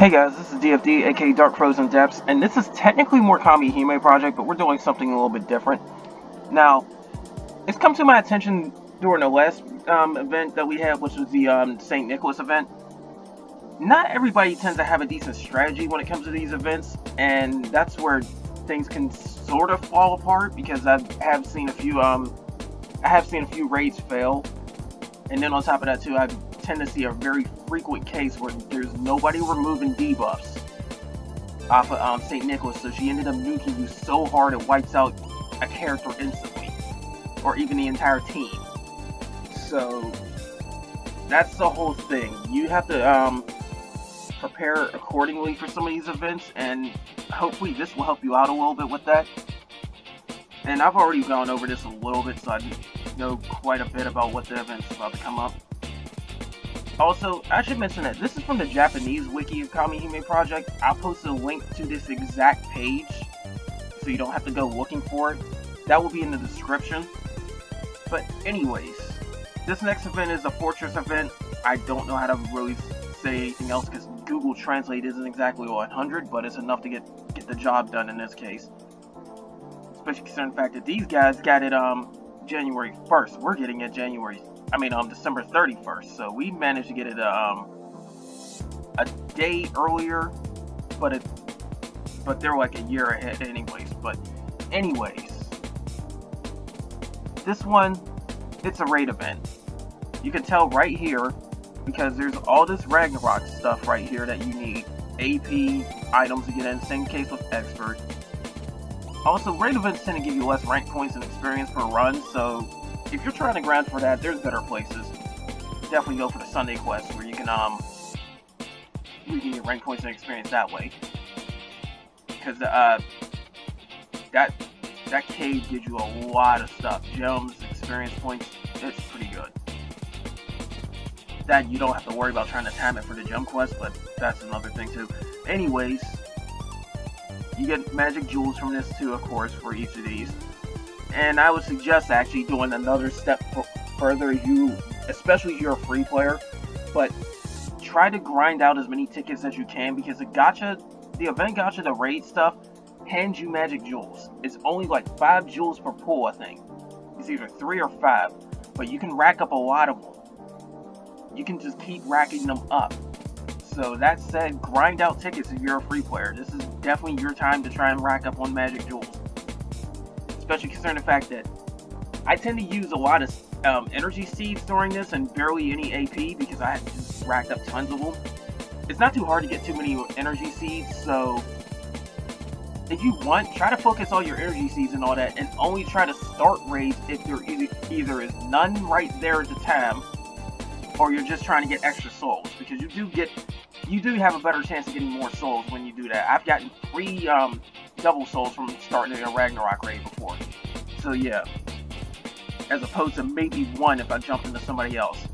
Hey guys, this is DFD, aka Dark Frozen Depths, and this is technically more Kamihime project, but we're doing something a little bit different. Now, it's come to my attention during the last event that we had, which was the St. Nicholas event. Not everybody tends to have a decent strategy when it comes to these events, and that's where things can sort of fall apart, because I have seen a few raids fail, and then on top of that too, I tend to see a very frequent case where there's nobody removing debuffs off of St. Nicholas, so she ended up nuking you so hard it wipes out a character instantly, or even the entire team. So that's the whole thing. You have to prepare accordingly for some of these events, and hopefully this will help you out a little bit with that. And I've already gone over this a little bit, so I know quite a bit about what the event's about to come up. Also, I should mention that this is from the Japanese wiki of Kamihime project. I'll post a link to this exact page, so you don't have to go looking for it. That will be in the description. But anyways, this next event is a Fortress event. I don't know how to really say anything else, because Google Translate isn't exactly 100, but it's enough to get the job done in this case. Especially considering the fact that these guys got it January 1st. We're getting it December 31st, so we managed to get it a day earlier, but they're like a year ahead anyways. But anyways, this one, it's a raid event. You can tell right here, because there's all this Ragnarok stuff right here that you need. AP items to get in, same case with Expert. Also, raid events tend to give you less rank points and experience per run, so if you're trying to grind for that, there's better places. Definitely go for the Sunday quest, where you can get rank points and experience that way. Because that cave gives you a lot of stuff. Gems, experience points, it's pretty good. That you don't have to worry about trying to time it for the gem quest, but that's another thing too. Anyways, you get magic jewels from this too, of course, for each of these. And I would suggest actually doing another step further, especially if you're a free player. But try to grind out as many tickets as you can, because the event gacha, the raid stuff, hands you magic jewels. It's only like 5 jewels per pull, I think. It's either 3 or 5, but you can rack up a lot of them. You can just keep racking them up. So that said, grind out tickets if you're a free player. This is definitely your time to try and rack up on magic jewels. Especially considering the fact that I tend to use a lot of energy seeds during this and barely any AP, because I just racked up tons of them. It's not too hard to get too many energy seeds, so if you want, try to focus all your energy seeds and all that, and only try to start raids if there either is none right there at the time, or you're just trying to get extra souls, because you do have a better chance of getting more souls when you do that. I've gotten 3 double souls from starting a Ragnarok raid before. So yeah, as opposed to maybe 1 if I jumped into somebody else.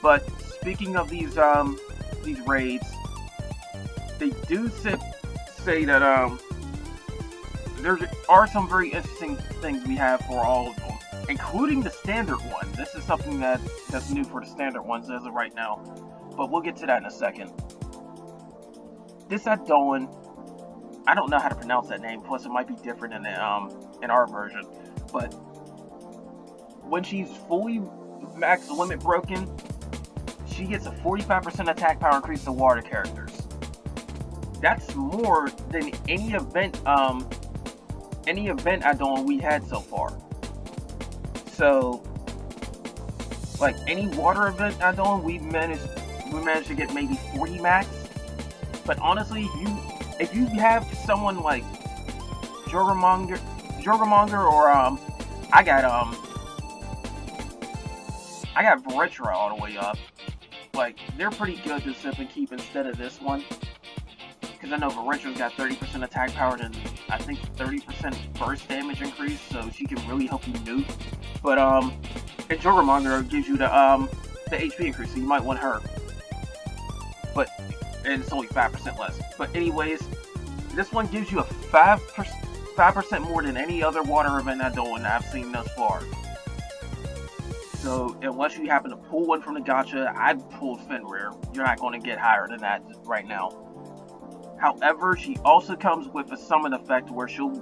But speaking of these raids, they do say that there are some very interesting things we have for all of them, including the standard one. This is something that's new for the standard ones as of right now, but we'll get to that in a second. This Adolin, I don't know how to pronounce that name, plus it might be different in our version, but when she's fully max limit broken, she gets a 45% attack power increase to water characters. That's more than any event Adolin we had so far. So, like any water event Adolin, we managed to get maybe 40 max. But honestly, if you have someone like Jorgamonger, or I got Veritra all the way up. Like, they're pretty good to sip and keep instead of this one, because I know Veritra's got 30% attack power and I think 30% burst damage increase, so she can really help you nuke. But and Jorgamonger gives you the HP increase, so you might want her. And it's only 5% less. But anyways, this one gives you a 5% more than any other water event I've seen thus far. So unless you happen to pull one from the gacha, I pulled Fenrir. You're not going to get higher than that right now. However, she also comes with a summon effect where she'll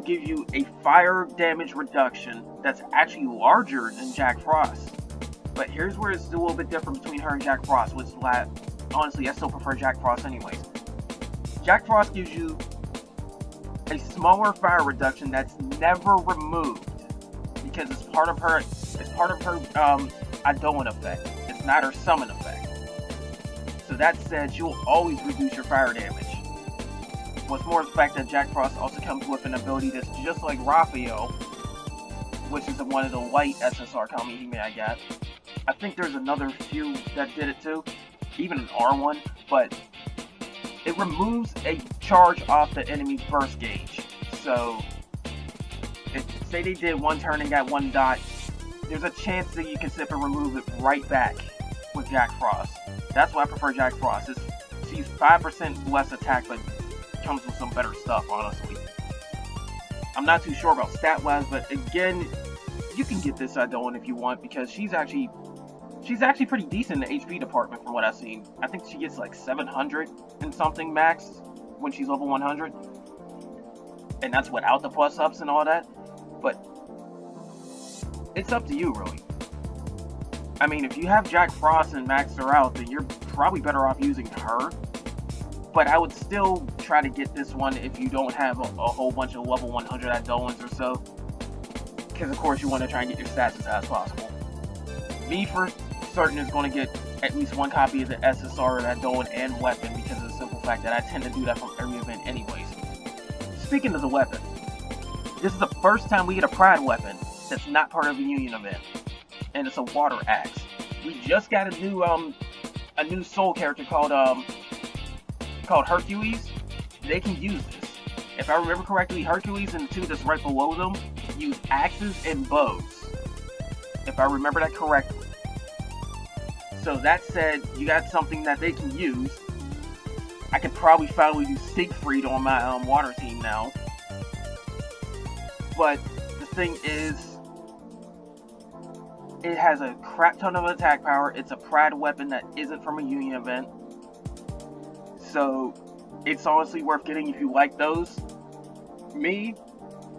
give you a fire damage reduction that's actually larger than Jack Frost. But here's where it's a little bit different between her and Jack Frost, which honestly I still prefer Jack Frost anyways. Jack Frost gives you a smaller fire reduction that's never removed because it's part of her Idoan effect. It's not her summon effect. So that said, you'll always reduce your fire damage. What's more is the fact that Jack Frost also comes with an ability that's just like Raphael, which is one of the light SSR Kamihime I got. I think there's another few that did it too, even an R1, but it removes a charge off the enemy's burst gauge. So, say they did one turn and got one dot, there's a chance that you can simply remove it right back with Jack Frost. That's why I prefer Jack Frost. She's 5% less attack, but comes with some better stuff, honestly. I'm not too sure about stat-wise, but again, you can get this Idoan if you want, because she's actually pretty decent in the HP department from what I've seen. I think she gets like 700 and something max when she's level 100. And that's without the plus-ups and all that. But it's up to you, really. I mean, if you have Jack Frost and maxed her out, then you're probably better off using her. But I would still try to get this one if you don't have a whole bunch of level 100 Idoans or so. Because, of course, you want to try and get your stats as high as possible. Me, for certain, is going to get at least one copy of the SSR, Idoan, and weapon because of the simple fact that I tend to do that from every event anyways. Speaking of the weapon, this is the first time we get a Pride weapon that's not part of a Union event. And it's a water axe. We just got a new soul character called Hercules. They can use this. If I remember correctly, Hercules and the two that's right below them use axes and bows. If I remember that correctly. So that said, you got something that they can use. I could probably finally do Siegfried on my water team now. But the thing is, it has a crap ton of attack power. It's a Pride weapon that isn't from a Union event. So, it's honestly worth getting if you like those. Me,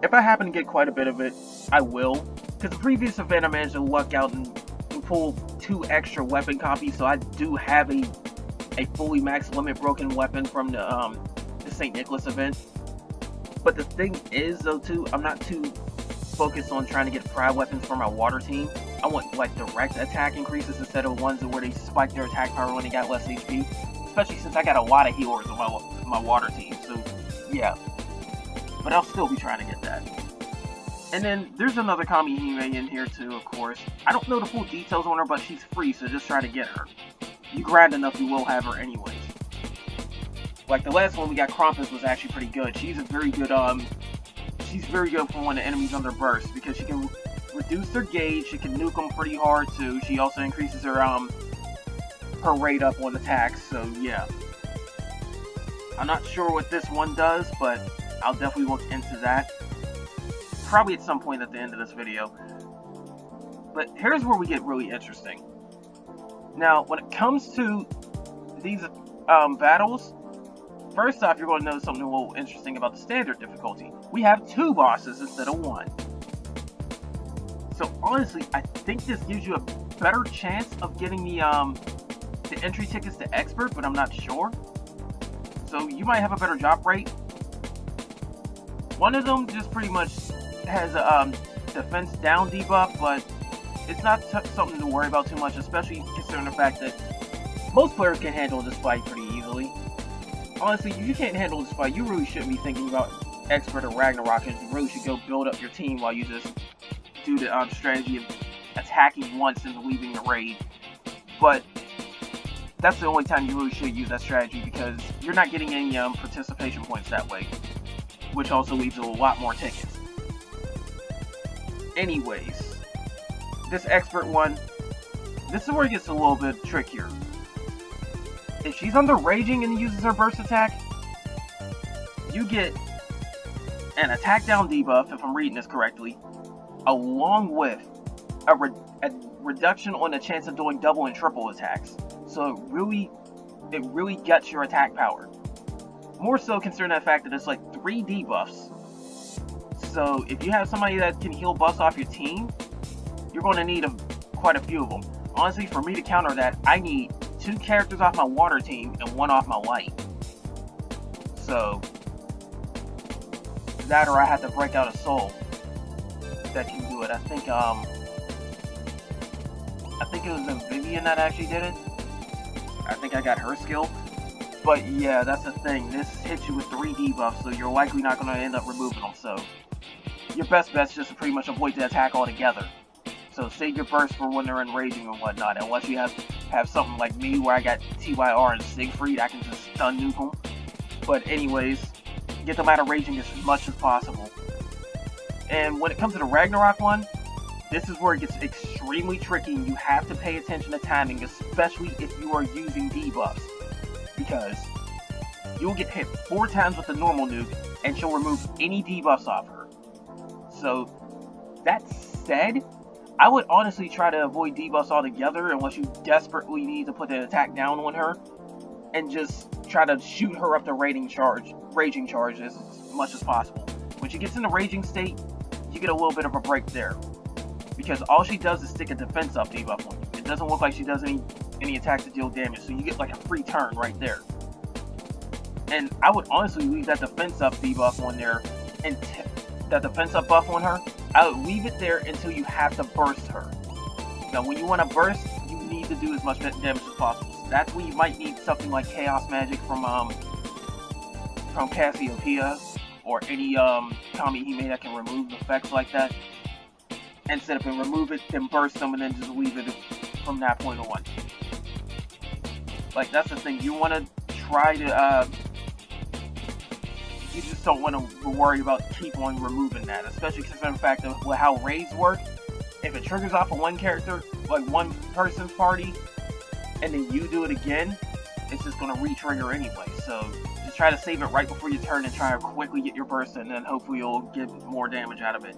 if I happen to get quite a bit of it, I will. Because the previous event I managed to luck out and pull 2 extra weapon copies, so I do have a fully max limit broken weapon from the St. Nicholas event. But the thing is, though, too, I'm not too focused on trying to get Pride weapons for my water team. I want, like, direct attack increases instead of ones where they spike their attack power when they got less HP. Especially since I got a lot of healers on my water team, so, yeah. But I'll still be trying to get that. And then, there's another Kamihime in here, too, of course. I don't know the full details on her, but she's free, so just try to get her. You grind enough, you will have her anyways. Like, the last one we got, Krampus, was actually pretty good. She's very good for when the enemy's under burst, because she can reduce their gauge, she can nuke them pretty hard, too. She also increases her rate up on attacks, so yeah. I'm not sure what this one does, but I'll definitely look into that. Probably at some point at the end of this video. But here's where we get really interesting. Now, when it comes to these battles, first off, you're going to notice something a little interesting about the standard difficulty. We have 2 bosses instead of 1. So honestly, I think this gives you a better chance of getting the entry tickets to expert, but I'm not sure. So you might have a better drop rate. One of them just pretty much has a defense down debuff, but it's not something to worry about too much, especially considering the fact that most players can handle this fight pretty easily. Honestly, if you can't handle this fight, you really shouldn't be thinking about expert or Ragnarok, and you really should go build up your team while you just do the strategy of attacking once and leaving the raid. But that's the only time you really should use that strategy, because you're not getting any participation points that way, which also leaves a lot more tickets. Anyways, this expert one, this is where it gets a little bit trickier. If she's under raging and uses her burst attack, you get an attack down debuff, if I'm reading this correctly, along with a reduction on the chance of doing double and triple attacks. So it really gets your attack power. More so considering the fact that it's like 3 debuffs. So if you have somebody that can heal buffs off your team, you're going to need quite a few of them. Honestly, for me to counter that, I need 2 characters off my water team and 1 off my light. So that, or I have to break out a soul that can do it. I think it was Vivian that actually did it. I think I got her skill. But yeah, that's the thing. This hits you with 3 debuffs, so you're likely not going to end up removing them. So your best bet's just to pretty much avoid the attack altogether. So save your burst for when they're in raging or whatnot. Unless you have something like me where I got TYR and Siegfried, I can just stun nuke them. But anyways, get them out of raging as much as possible. And when it comes to the Ragnarok one, this is where it gets extremely tricky, and you have to pay attention to timing, especially if you are using debuffs. Because you'll get hit 4 times with the normal nuke, and she'll remove any debuffs off her. So, that said, I would honestly try to avoid debuffs altogether unless you desperately need to put the attack down on her, and just try to shoot her up to raging charge as much as possible. When she gets in the raging state, you get a little bit of a break there, because all she does is stick a defense up debuff on you. It doesn't look like she does any attacks to deal damage, so you get like a free turn right there. And I would honestly leave that defense up debuff on there, and that defense up buff on her, I would leave it there until you have to burst her. Now when you want to burst, you need to do as much damage as possible. So that's when you might need something like Chaos Magic from Cassiopeia, or any Kamihime that can remove effects like that. And set up and remove it, then burst them, and then just leave it from that point on. Like, that's the thing. You want to try to, you just don't want to worry about keep on removing that, especially considering the fact of how raids work. If it triggers off of one character, like one person's party, and then you do it again, it's just going to re-trigger anyway. So just try to save it right before your turn and try to quickly get your burst, and then hopefully you'll get more damage out of it.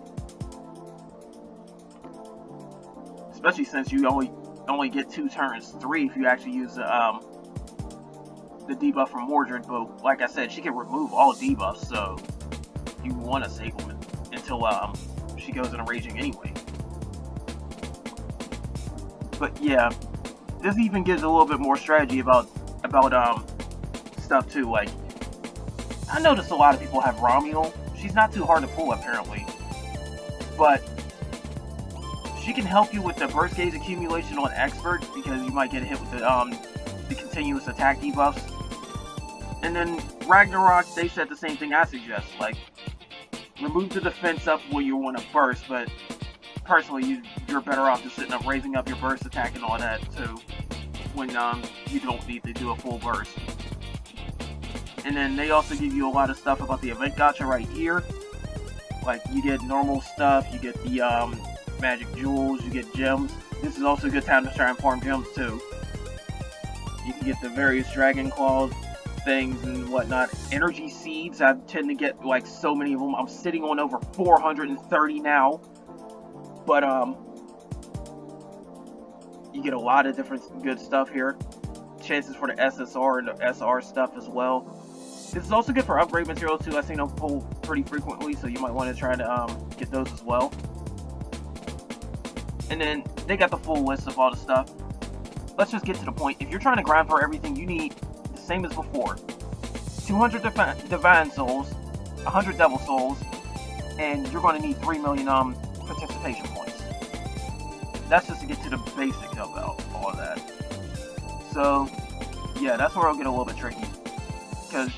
Especially since you only get 2 turns, 3 if you actually use the debuff from Mordred. But like I said, she can remove all debuffs, so you want to save them until she goes into raging anyway. But yeah, this even gives a little bit more strategy about stuff too. Like, I noticed a lot of people have Romuel. She's not too hard to pull apparently, but she can help you with the burst gauge accumulation on expert, because you might get hit with the continuous attack debuffs. And then Ragnarok, they said the same thing I suggest, like remove the defense up where you want to burst, but personally you're better off just sitting up raising up your burst attack and all that too, when you don't need to do a full burst. And then they also give you a lot of stuff about the event gacha right here. Like, you get normal stuff, you get the magic jewels, you get gems. This is also a good time to try and farm gems too. You can get the various dragon claws things and whatnot. Energy seeds, I tend to get like so many of them. I'm sitting on over 430 now. But you get a lot of different good stuff here. Chances for the SSR and the SR stuff as well. This is also good for upgrade materials too. I've seen them pull pretty frequently, so you might want to try to get those as well. And then they got the full list of all the stuff. Let's just get to the point. If you're trying to grind for everything, you need the same as before: 200 Divine Souls, 100 Devil Souls, and you're going to need 3 million participation points. That's just to get to the basics of all of that. So, yeah, that's where it'll get a little bit tricky. Because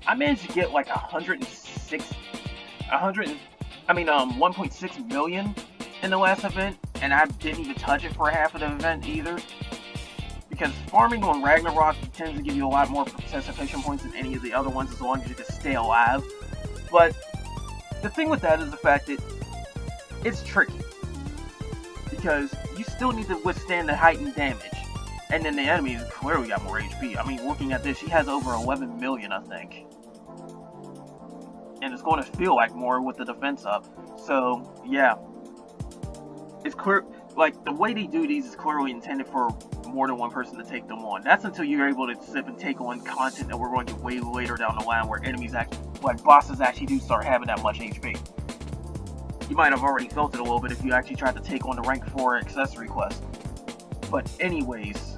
I managed to get like 1.6 million in the last event, and I didn't even touch it for half of the event either. Because farming on Ragnarok tends to give you a lot more participation points than any of the other ones, as long as you can stay alive. But the thing with that is the fact that it's tricky, because you still need to withstand the heightened damage. And then the enemies clearly got more HP. I mean, looking at this, she has over 11 million, I think. And it's going to feel like more with the defense up. So, yeah. It's clear. like, the way they do these is clearly intended for more than one person to take them on. That's until you're able to sip and take on content that we're going to get way later down the line, where enemies actually, like bosses actually do start having that much HP. You might have already felt it a little bit if you actually tried to take on the rank 4 accessory quest. But anyways,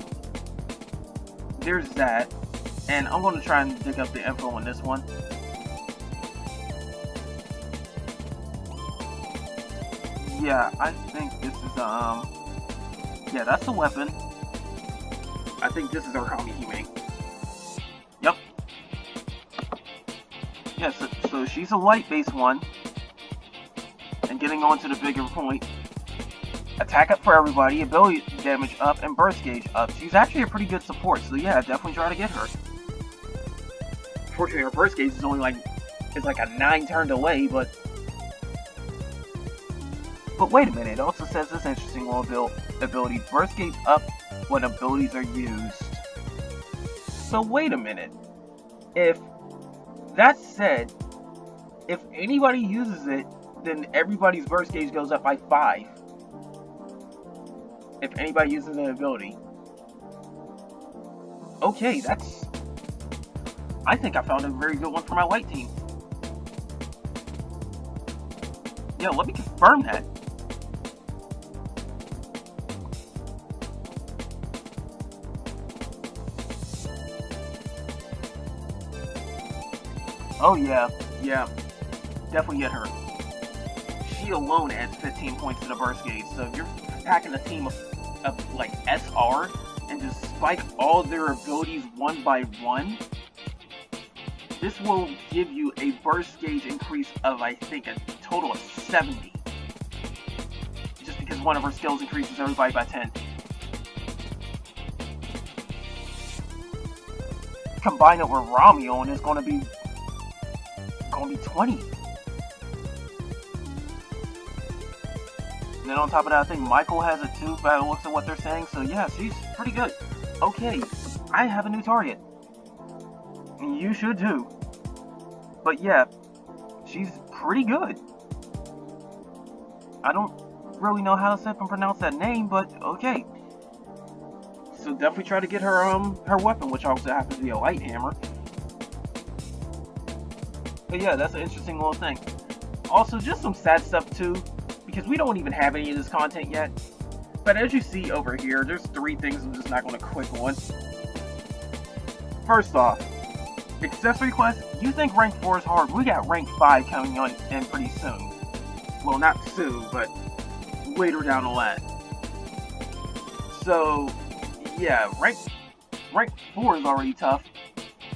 there's that. And I'm going to try and dig up the info on this one. Yeah, I think this is, yeah, that's the weapon. I think this is our Kamihime. Yep. Yeah, so she's a light-based one. And getting on to the bigger point, attack up for everybody, ability damage up, and burst gauge up. She's actually a pretty good support, so yeah, definitely try to get her. Unfortunately, her burst gauge is only like, it's like a 9-turn delay, but wait a minute, it also says this interesting little ability, burst gauge up when abilities are used. So wait a minute, if that said, if anybody uses it, then everybody's burst gauge goes up by 5. If anybody uses an ability. Okay, that's... I think I found a very good one for my light team. Yeah, let me confirm that. Oh yeah, definitely get her. She alone adds 15 points to the burst gauge, so if you're packing a team of like SR and just spike all their abilities one by one, this will give you a burst gauge increase of, I think, a total of 70. Just because one of her skills increases everybody by 10. Combine it with Romeo and it's gonna be 20. And then on top of that, I think Michael has it too, by the looks of what they're saying. So yeah, she's pretty good. Okay, I have a new target. And you should too. But yeah, she's pretty good. I don't really know how to say and pronounce that name, but okay. So definitely try to get her her weapon, which also happens to be a light hammer. But yeah, that's an interesting little thing. Also, just some sad stuff too, because we don't even have any of this content yet. But as you see over here, there's 3 things I'm just not going to click on. First off, accessory quest. You think rank 4 is hard? We got rank 5 coming on in pretty soon. Well, not soon, but later down the line. So yeah, rank 4 is already tough.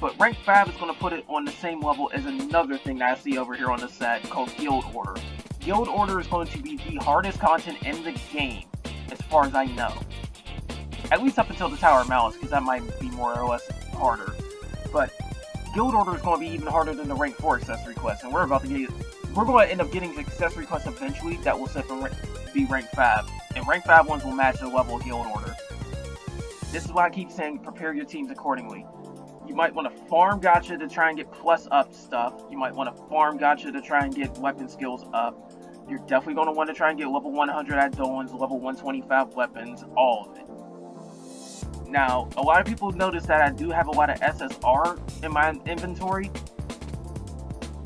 But rank 5 is going to put it on the same level as another thing that I see over here on the set called Guild Order. Guild Order is going to be the hardest content in the game, as far as I know. At least up until the Tower of Malice, because that might be more or less harder. But Guild Order is going to be even harder than the rank 4 accessory quest, and we're going to end up getting accessory quests eventually that will set from be rank 5. And rank 5 ones will match the level of Guild Order. This is why I keep saying prepare your teams accordingly. You might want to farm gacha to try and get plus up stuff. You might want to farm gacha to try and get weapon skills up. You're definitely going to want to try and get level 100 add-ons, level 125 weapons, all of it. Now, a lot of people notice that I do have a lot of SSR in my inventory.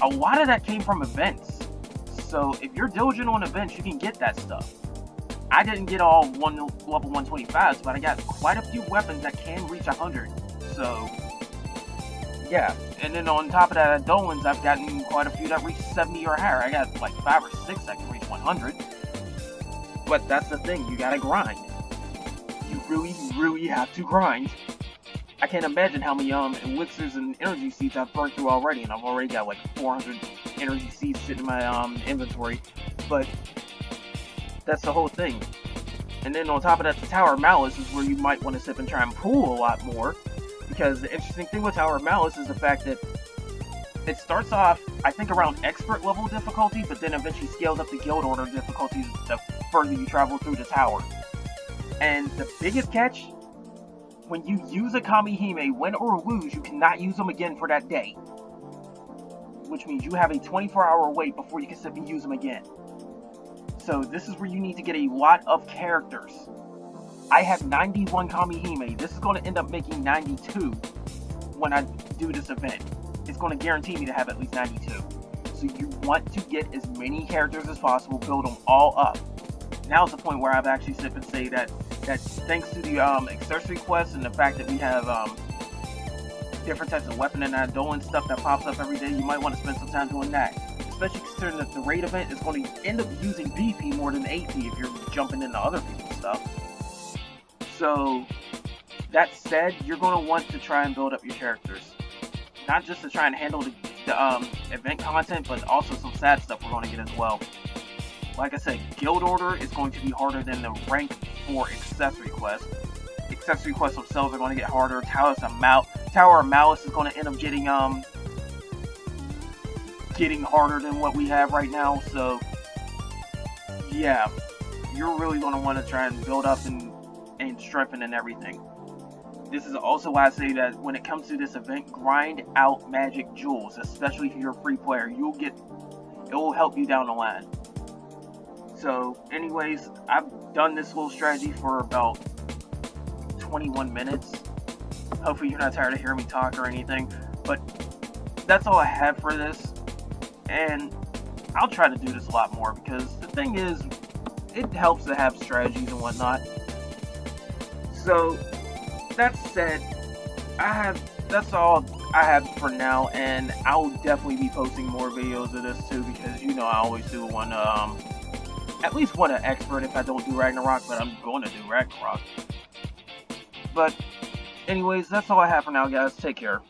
A lot of that came from events. So if you're diligent on events, you can get that stuff. I didn't get all level 125s, but I got quite a few weapons that can reach 100. So yeah, and then on top of that, at Dolan's, I've gotten quite a few that reach 70 or higher. I got like 5 or 6 that can reach 100. But that's the thing, you gotta grind. You really have to grind. I can't imagine how many elixirs and energy seeds I've burned through already, and I've already got like 400 energy seeds sitting in my inventory. But that's the whole thing. And then on top of that, the Tower of Malice is where you might want to sit and try and pull a lot more. Because the interesting thing with Tower of Malice is the fact that it starts off, I think, around expert level difficulty, but then eventually scales up to Guild Order difficulties the further you travel through the tower. And the biggest catch, when you use a Kamihime, win or lose, you cannot use them again for that day. Which means you have a 24-hour wait before you can sit and use them again. So this is where you need to get a lot of characters. I have 91 Kamihime. This is going to end up making 92 when I do this event. It's going to guarantee me to have at least 92. So you want to get as many characters as possible, build them all up. Now is the point where I've actually sit and say that thanks to the accessory quests and the fact that we have different types of weapon and Adolan stuff that pops up every day, you might want to spend some time doing that. Especially considering that the raid event is going to end up using BP more than AP if you're jumping into other people's stuff. So, that said, you're going to want to try and build up your characters. Not just to try and handle the event content, but also some sad stuff we're going to get as well. Like I said, guild order is going to be harder than the rank 4 accessory quests. Accessory quests themselves are going to get harder. Tower of Malice is going to end up getting harder than what we have right now. So yeah, you're really going to want to try and build up and strengthen and everything. This is also why I say that when it comes to this event, grind out magic jewels, especially if you're a free player. It will help you down the line. So anyways, I've done this little strategy for about 21 minutes. Hopefully you're not tired of hearing me talk or anything, but that's all I have for this, and I'll try to do this a lot more, because the thing is, it helps to have strategies and whatnot. So that said, that's all I have for now, and I'll definitely be posting more videos of this too, because you know I always do want to at least want an expert if I don't do Ragnarok, but I'm going to do Ragnarok. But anyways, that's all I have for now, guys. Take care.